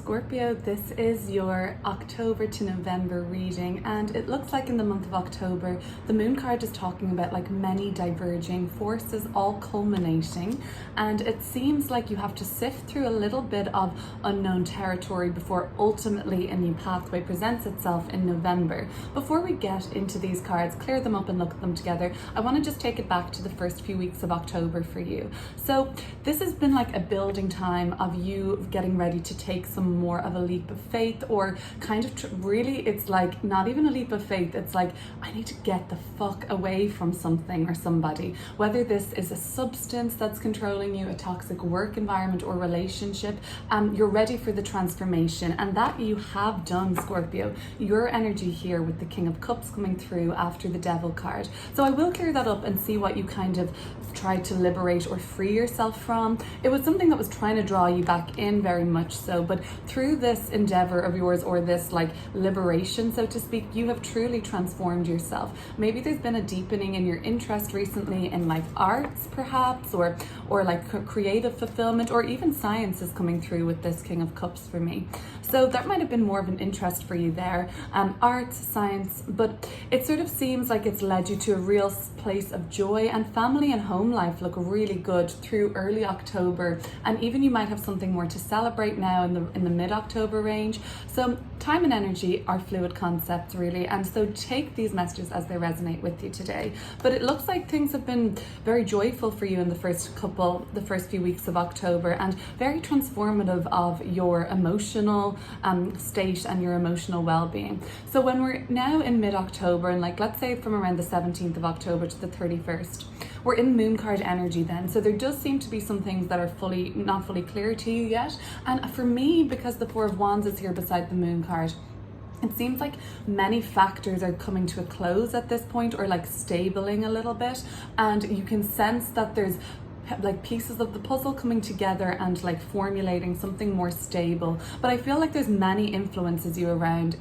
Scorpio, this is your October to November reading, and it looks like in the month of October the moon card is talking about like many diverging forces all culminating, and it seems like you have to sift through a little bit of unknown territory before ultimately a new pathway presents itself in November. Before we get into these cards, clear them up and look at them together, I want to just take it back to the first few weeks of October for you. So this has been like a building time of you getting ready to take some more of a leap of faith, or kind of really it's like not even a leap of faith, it's like I need to get the fuck away from something or somebody, whether this is a substance that's controlling you, a toxic work environment or relationship. You're ready for the transformation, and that you have done, Scorpio. Your energy here with the King of Cups coming through after the Devil card. So I will clear that up and see what you kind of tried to liberate or free yourself from. It was something that was trying to draw you back in, very much so, but through this endeavor of yours, or this like liberation, so to speak, you have truly transformed yourself. Maybe there's been a deepening in your interest recently in like arts perhaps, or like creative fulfillment, or even science is coming through with this King of Cups for me. So that might have been more of an interest for you there, arts, science, but it sort of seems like it's led you to a real place of joy, and family and home life look really good through early October, and even you might have something more to celebrate now in the mid-October range. So time and energy are fluid concepts really, and so take these messages as they resonate with you today. But it looks like things have been very joyful for you in the first few weeks of October, and very transformative of your emotional state and your emotional well-being. So when we're now in mid-October, and like let's say from around the 17th of October to the 31st, we're in moon card energy then. So there does seem to be some things that are not fully clear to you yet. And for me, because the Four of Wands is here beside the moon card, it seems like many factors are coming to a close at this point, or like stabling a little bit. And you can sense that there's like pieces of the puzzle coming together and like formulating something more stable. But I feel like there's many influences around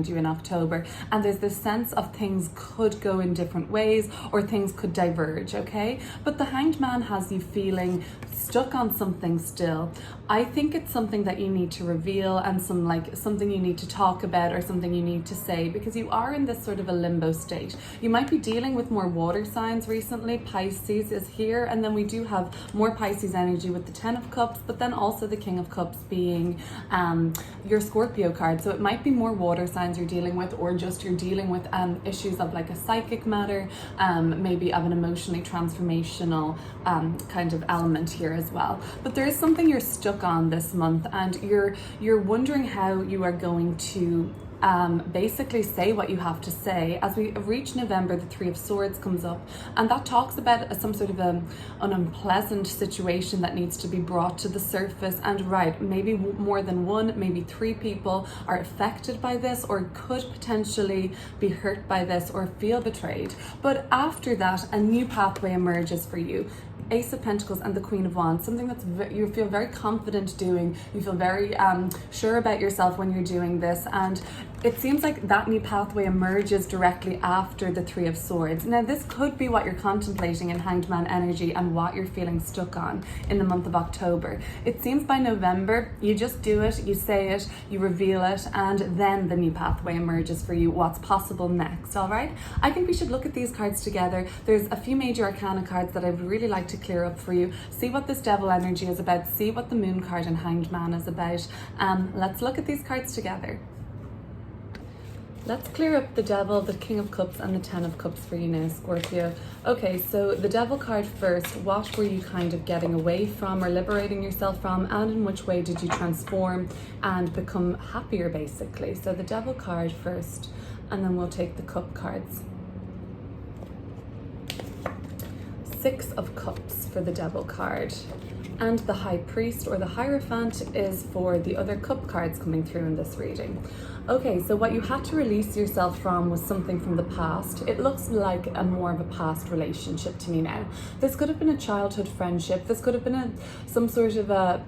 you in October, and there's this sense of things could go in different ways, or things could diverge, okay? But the Hanged Man has you feeling stuck on something still. I think it's something that you need to reveal, and something you need to talk about, or something you need to say, because you are in this sort of a limbo state. You might be dealing with more water signs recently. Pisces is here, and then we do have more Pisces energy with the Ten of Cups, but then also the King of Cups being your Scorpio card. So it might be more water signs you're dealing with, or just you're dealing with issues of like a psychic matter, maybe of an emotionally transformational kind of element here as well. But there is something you're stuck on this month, and you're wondering how you are going to basically say what you have to say. As we reach November, the Three of Swords comes up, and that talks about some sort of an unpleasant situation that needs to be brought to the surface. And right, maybe more than one, maybe three people are affected by this, or could potentially be hurt by this, or feel betrayed. But after that, a new pathway emerges for you. Ace of Pentacles and the Queen of Wands, something that's you feel very confident doing. You feel very sure about yourself when you're doing this, and it seems like that new pathway emerges directly after the Three of Swords. Now this could be what you're contemplating in Hanged Man energy, and what you're feeling stuck on in the month of October. It seems by November you just do it, you say it, you reveal it, and then the new pathway emerges for you, what's possible next. All right, I think we should look at these cards together. There's a few major arcana cards that I'd really like to clear up for you. See what this Devil energy is about, see what the Moon card and Hanged Man is about. Let's look at these cards together. Let's clear up the Devil, the King of Cups, and the Ten of Cups for you now, Scorpio. Okay, so the Devil card first. What were you kind of getting away from or liberating yourself from, and in which way did you transform and become happier, basically? So the Devil card first, and then we'll take the Cup cards. Six of Cups for the Devil card, and the High Priest or the Hierophant is for the other Cup cards coming through in this reading. Okay, so what you had to release yourself from was something from the past. It looks like more of a past relationship to me now. This could have been a childhood friendship. This could have been some sort of a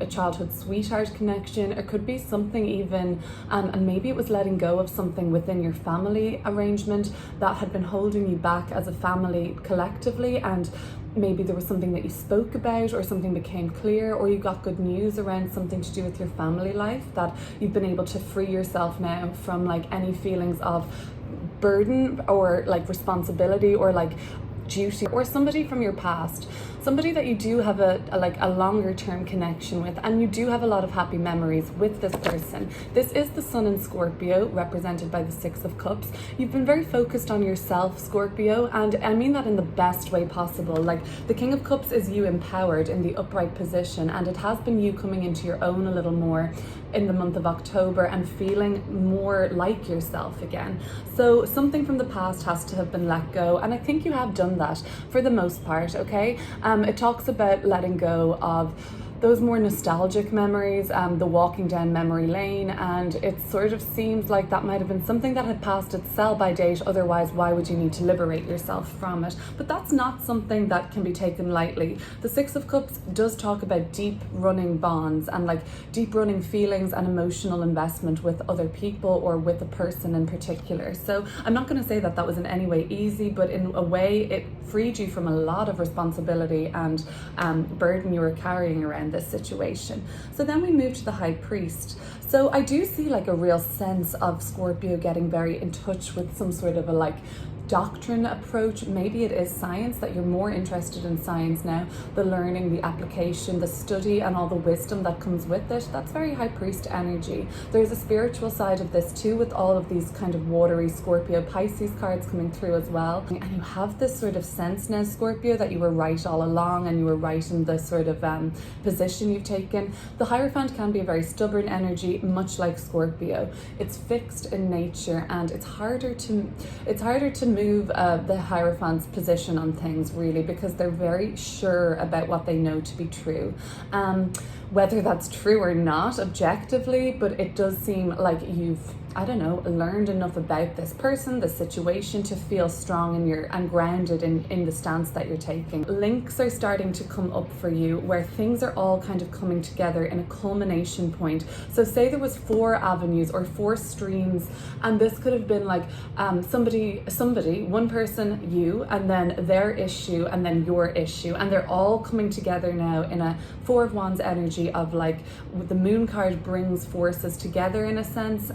childhood sweetheart connection. It could be something even, and maybe it was letting go of something within your family arrangement that had been holding you back as a family collectively, and maybe there was something that you spoke about or something became clear, or you got good news around something to do with your family life, that you've been able to free yourself now from like any feelings of burden or like responsibility or like duty, or somebody from your past, somebody that you do have a longer term connection with, and you do have a lot of happy memories with this person. This is the Sun in Scorpio, represented by the Six of Cups. You've been very focused on yourself, Scorpio, and I mean that in the best way possible. Like, the King of Cups is you empowered in the upright position, and it has been you coming into your own a little more in the month of October and feeling more like yourself again. So something from the past has to have been let go, and I think you have done that for the most part, okay? It talks about letting go of those more nostalgic memories, the walking down memory lane, and it sort of seems like that might have been something that had passed its sell-by date. Otherwise, why would you need to liberate yourself from it? But that's not something that can be taken lightly. The Six of Cups does talk about deep running bonds and like deep running feelings and emotional investment with other people or with a person in particular. So I'm not going to say that that was in any way easy, but in a way it freed you from a lot of responsibility and burden you were carrying around this situation. So then we move to the High Priest. So I do see like a real sense of Scorpio getting very in touch with some sort of a like doctrine approach. Maybe it is science, that you're more interested in science now, the learning, the application, the study, and all the wisdom that comes with it. That's very High Priest energy. There's a spiritual side of this too, with all of these kind of watery Scorpio Pisces cards coming through as well. And you have this sort of sense now, Scorpio, that you were right all along, and you were right in the sort of position you've taken. The Hierophant can be a very stubborn energy, much like Scorpio. It's fixed in nature, and it's harder to move the Hierophant's position on things, really, because they're very sure about what they know to be true. Whether that's true or not objectively, but it does seem like you've, I don't know, learned enough about this person, the situation, to feel strong and grounded in the stance that you're taking. Links are starting to come up for you where things are all kind of coming together in a culmination point. So say there was 4 avenues or 4 streams, and this could have been like somebody, one person, you, and then their issue, and then your issue, and they're all coming together now in a 4 of Wands energy of like, the Moon card brings forces together in a sense,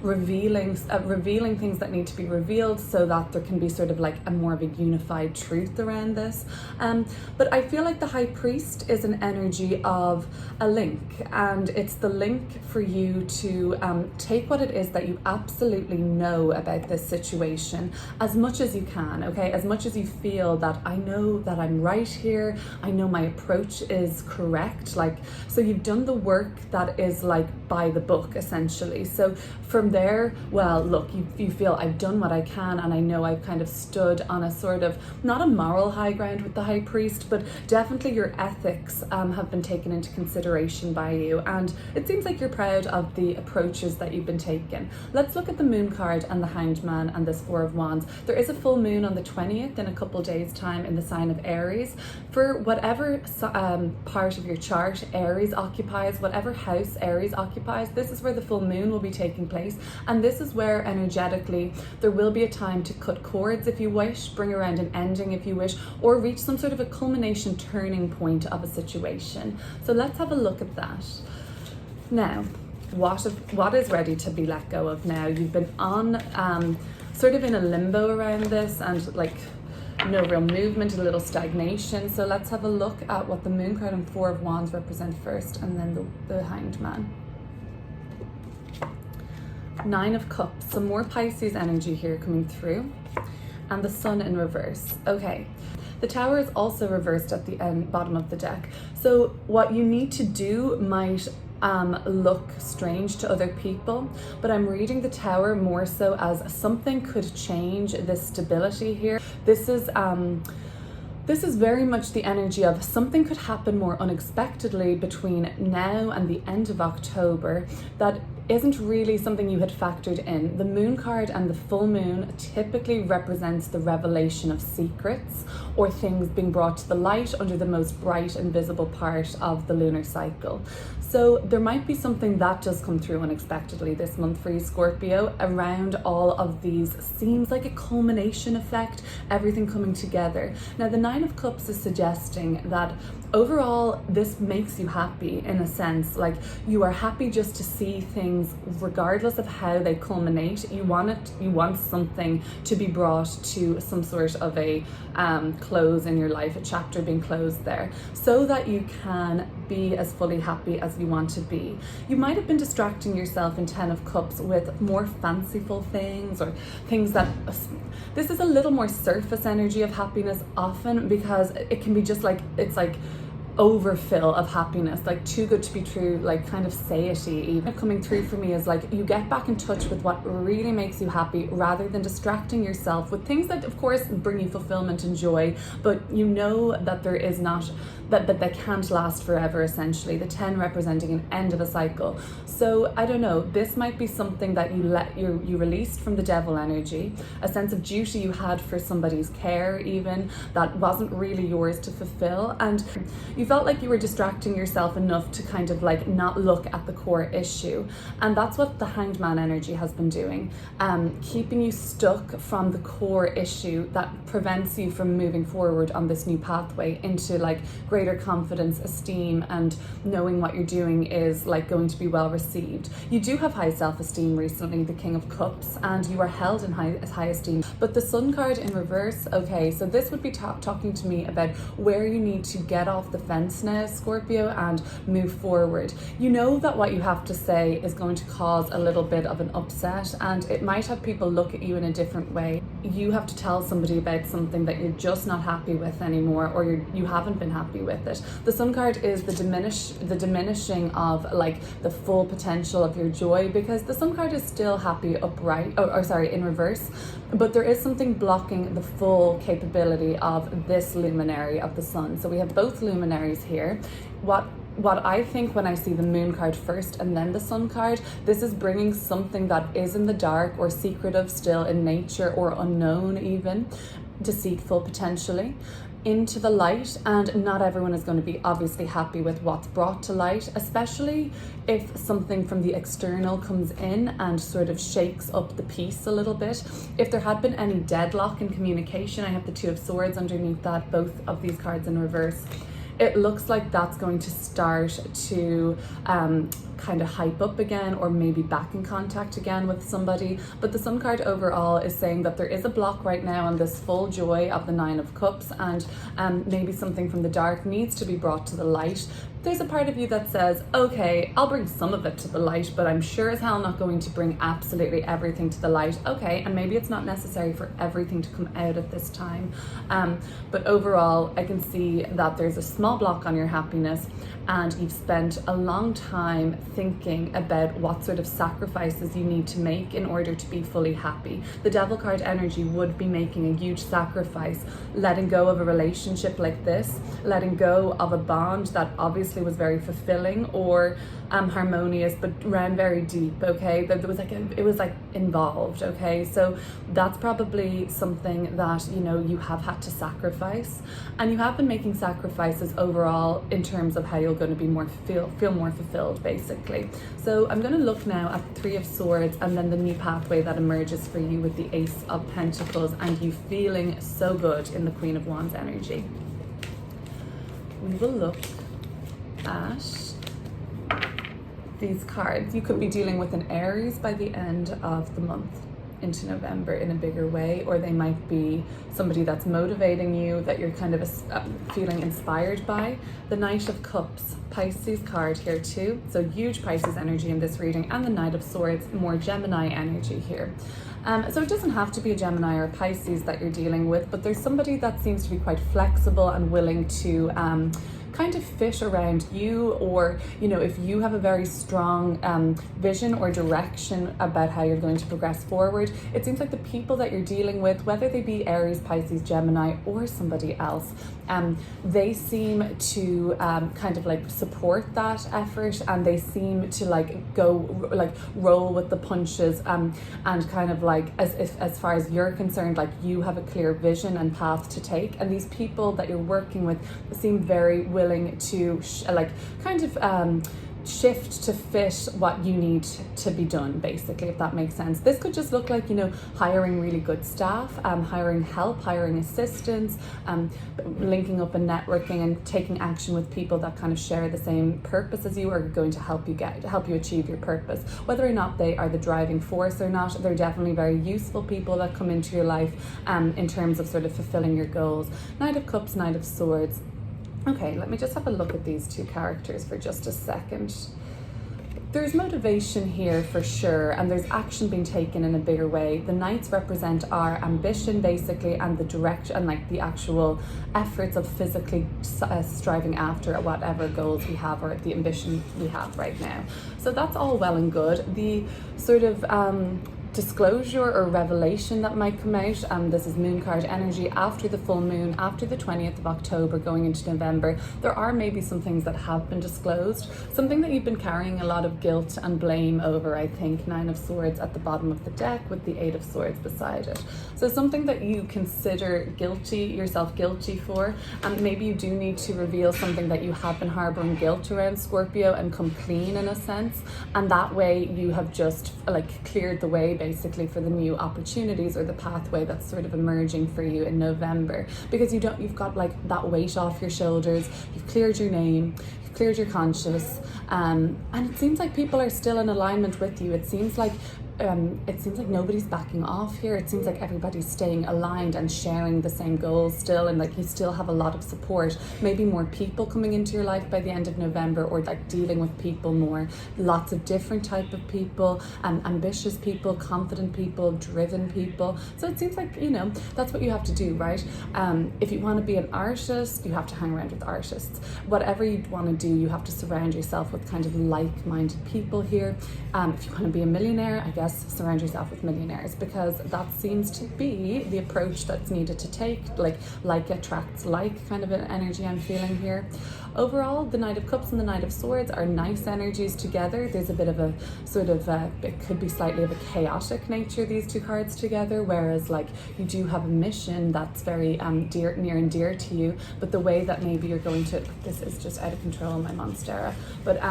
revealing things that need to be revealed, so that there can be sort of like a more of a unified truth around this. But I feel like the High Priest is an energy of a link, and it's the link for you to take what it is that you absolutely know about this situation, as much as you can, okay? As much as you feel that I know that I'm right here, I know my approach is correct, like, so you've done the work that is like by the book, essentially. So from there, well, look, you feel I've done what I can, and I know I've kind of stood on a sort of, not a moral high ground with the High Priest, but definitely your ethics have been taken into consideration by you, and it seems like you're proud of the approaches that you've been taking. Let's look at the Moon card and the Hanged Man and this 4 of Wands. There is a full moon on the 20th in a couple days time in the sign of Aries. For whatever part of your chart Aries occupies, whatever house Aries occupies, this is where the full moon will be taking place, and this is where energetically there will be a time to cut cords if you wish, bring around an ending if you wish, or reach some sort of a culmination turning point of a situation. So let's have a look at that. Now, what is ready to be let go of now? You've been on sort of in a limbo around this, and like no real movement, a little stagnation. So let's have a look at what the Moon card and 4 of Wands represent first, and then the Hanged Man. 9 of Cups, some more Pisces energy here coming through, and the Sun in reverse. Okay, the Tower is also reversed at the bottom of the deck. So what you need to do might look strange to other people, but I'm reading the Tower more so as something could change this stability here. This is very much the energy of something could happen more unexpectedly between now and the end of October that isn't really something you had factored in. The Moon card and the full moon typically represents the revelation of secrets or things being brought to the light under the most bright and visible part of the lunar cycle. So there might be something that does come through unexpectedly this month for you, Scorpio, around all of these. Seems like a culmination effect, everything coming together. Now the 9 Nine of Cups is suggesting that overall this makes you happy in a sense. Like, you are happy just to see things regardless of how they culminate. You want something to be brought to some sort of a close in your life, a chapter being closed there, so that you can be as fully happy as you want to be. You might have been distracting yourself in Ten of Cups with more fanciful things, or things that, this is a little more surface energy of happiness often, because it can be just like, it's like overfill of happiness, like too good to be true, like kind of satiety. Even coming through for me is like, you get back in touch with what really makes you happy, rather than distracting yourself with things that of course bring you fulfillment and joy, but you know that there is not, that they can't last forever, essentially. The 10 representing an end of a cycle. So I don't know, this might be something that you released from the devil energy, a sense of duty you had for somebody's care even, that wasn't really yours to fulfill, and you felt like you were distracting yourself enough to kind of like not look at the core issue. And that's what the Hanged Man energy has been doing, keeping you stuck from the core issue that prevents you from moving forward on this new pathway into like greater confidence, esteem, and knowing what you're doing is like going to be well received. You do have high self-esteem recently, the King of Cups, and you are held in high esteem. But the Sun card in reverse, okay, so this would be talking to me about where you need to get off the fence now, Scorpio, and move forward. You know that what you have to say is going to cause a little bit of an upset, and it might have people look at you in a different way. You have to tell somebody about something that you're just not happy with anymore, or you haven't been happy with it. The Sun card is the diminishing of like the full potential of your joy, because the Sun card is still happy upright, or sorry, in reverse, but there is something blocking the full capability of this luminary of the Sun. So we have both luminaries here. What I think when I see the Moon card first and then the Sun card, this is bringing something that is in the dark or secretive still in nature, or unknown even, deceitful potentially, into the light. And not everyone is going to be obviously happy with what's brought to light, especially if something from the external comes in and sort of shakes up the peace a little bit. If there had been any deadlock in communication, I have the Two of Swords underneath that, both of these cards in reverse. It looks like that's going to start to kind of hype up again, or maybe back in contact again with somebody. But the Sun card overall is saying that there is a block right now on this full joy of the Nine of Cups, and maybe something from the dark needs to be brought to the light. There's a part of you that says, okay, I'll bring some of it to the light, but I'm sure as hell not going to bring absolutely everything to the light. Okay, and maybe it's not necessary for everything to come out at this time. But overall, I can see that there's a small block on your happiness, and you've spent a long time thinking about what sort of sacrifices you need to make in order to be fully happy. The Devil card energy would be making a huge sacrifice, letting go of a relationship like this, letting go of a bond that obviously was very fulfilling or harmonious, but ran very deep. Okay, there was like it was like involved. Okay, so that's probably something that you have had to sacrifice, and you have been making sacrifices overall in terms of how you're going to be feel more fulfilled, basically. So I'm going to look now at the Three of Swords, and then the new pathway that emerges for you with the Ace of Pentacles, and you feeling so good in the Queen of Wands energy. We will look at these cards. You could be dealing with an Aries by the end of the month into November in a bigger way, or they might be somebody that's motivating you, that you're kind of feeling inspired by. The Knight of Cups, Pisces card here too, so huge Pisces energy in this reading, and the Knight of Swords, more Gemini energy here. So it doesn't have to be a Gemini or a Pisces that you're dealing with, but there's somebody that seems to be quite flexible and willing to kind of fit around you, or if you have a very strong vision or direction about how you're going to progress forward. It seems like the people that you're dealing with, whether they be Aries, Pisces, Gemini, or somebody else, they seem to kind of like support that effort, and they seem to roll with the punches, and kind of like as far as you're concerned, like you have a clear vision and path to take, and these people that you're working with seem very willing to shift to fit what you need to be done, basically, if that makes sense. This could just look like, hiring really good staff, hiring help, hiring assistance, linking up and networking and taking action with people that kind of share the same purpose as you, are going to help you achieve your purpose. Whether or not they are the driving force or not, they're definitely very useful people that come into your life in terms of sort of fulfilling your goals. Knight of Cups, Knight of Swords. Okay, let me just have a look at these two characters for just a second. There's motivation here for sure, and there's action being taken in a bigger way. The Knights represent our ambition, basically, and the direction, and like the actual efforts of physically striving after whatever goals we have or the ambition we have right now. So that's all well and good. The sort of disclosure or revelation that might come out, this is moon card energy, after the full moon, after the 20th of October going into November, there are maybe some things that have been disclosed, something that you've been carrying a lot of guilt and blame over, I think. Nine of Swords at the bottom of the deck with the Eight of Swords beside it. So something that you consider yourself guilty for, and maybe you do need to reveal something that you have been harboring guilt around, Scorpio, and come clean in a sense, and that way you have just like cleared the way basically for the new opportunities or the pathway that's sort of emerging for you in November, because you've got like that weight off your shoulders, you've cleared your name, you've cleared your conscience, and it seems like people are still in alignment with you. It seems like nobody's backing off here. It seems like everybody's staying aligned and sharing the same goals still, and like you still have a lot of support, maybe more people coming into your life by the end of November, or like dealing with people more, lots of different type of people, ambitious people, confident people, driven people. So it seems like, that's what you have to do, right? If you want to be an artist, you have to hang around with artists. Whatever you want to do, you have to surround yourself with kind of like-minded people here. If you want to be a millionaire, I guess surround yourself with millionaires, because that seems to be the approach that's needed to take. Like attracts like kind of an energy I'm feeling here. Overall, the Knight of Cups and the Knight of Swords are nice energies together. There's a bit of a sort of it could be slightly of a chaotic nature, these two cards together, whereas like you do have a mission that's very near and dear to you, but the way that maybe you're going to, this is just out of control, my monstera, but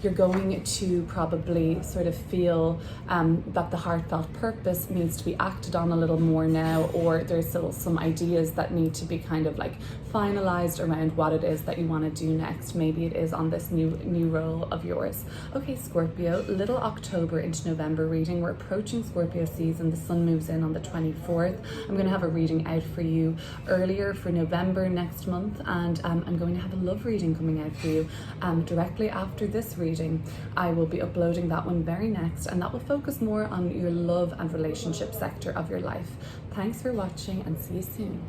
you're going to probably sort of feel that the heartfelt purpose needs to be acted on a little more now, or there's still some ideas that need to be kind of like finalized around what it is that you want to do next. Maybe it is on this new role of yours. Okay, Scorpio, little October into November reading. We're approaching Scorpio season. The sun moves in on the 24th. I'm going to have a reading out for you earlier for November next month, and I'm going to have a love reading coming out for you directly after this reading. I will be uploading that one very next, and that will focus more on your love and relationship sector of your life. Thanks for watching, and see you soon.